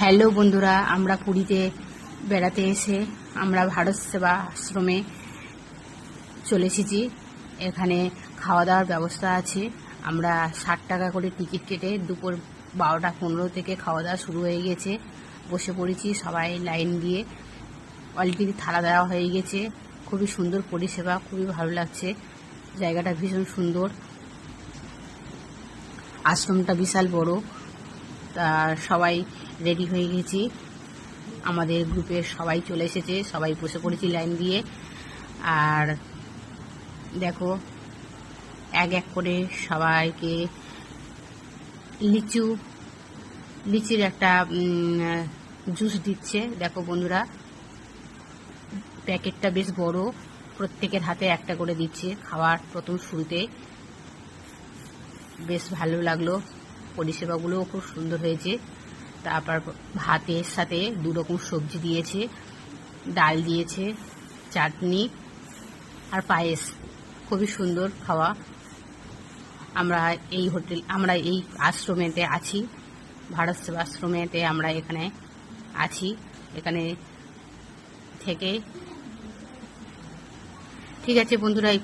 Hello বন্ধুরা, আমরা পুরীতে বেড়াতে এসে আমরা ভারত সেবা আশ্রমে চলে এসেছি। এখানে খাওয়া দাওয়ার ব্যবস্থা আছে। আমরা 60 টাকা করে টিকিট কেটে দুপুর 12টা 15 থেকে খাওয়া দাওয়া শুরু হয়ে গেছে। বসে পড়েছি সবাই লাইন দিয়ে। অলরেডি থালা দেওয়া হয়ে গেছে। খুবই সুন্দর পরিষেবা, খুবই ভালো লাগছে। জায়গাটা ভীষণ সুন্দর, আশ্রমটা বিশাল বড়। তা সবাই রেডি হয়ে গেছি, আমাদের গ্রুপের সবাই চলে এসেছে, সবাই বসে পড়েছি লাইন দিয়ে। আর দেখো এক এক করে সবাইকে লিচির একটা জুস দিচ্ছে। দেখো বন্ধুরা, প্যাকেটটা বেশ বড়, প্রত্যেকের হাতে একটা করে দিচ্ছে খাওয়ার প্রথম শুরুতে। বেশ ভালো লাগলো, পরিষেবাগুলোও খুব সুন্দর হয়েছে। তারপর ভাতের সাথে 2 রকম সবজি দিয়েছে, ডাল দিয়েছে, চাটনি আর পায়েস। খুবই সুন্দর খাওয়া। আমরা এই আশ্রমেতে আছি, ভারত সেবা আশ্রমেতে আমরা এখানে আছি। এখানে থেকে ঠিক আছে বন্ধুরা, এই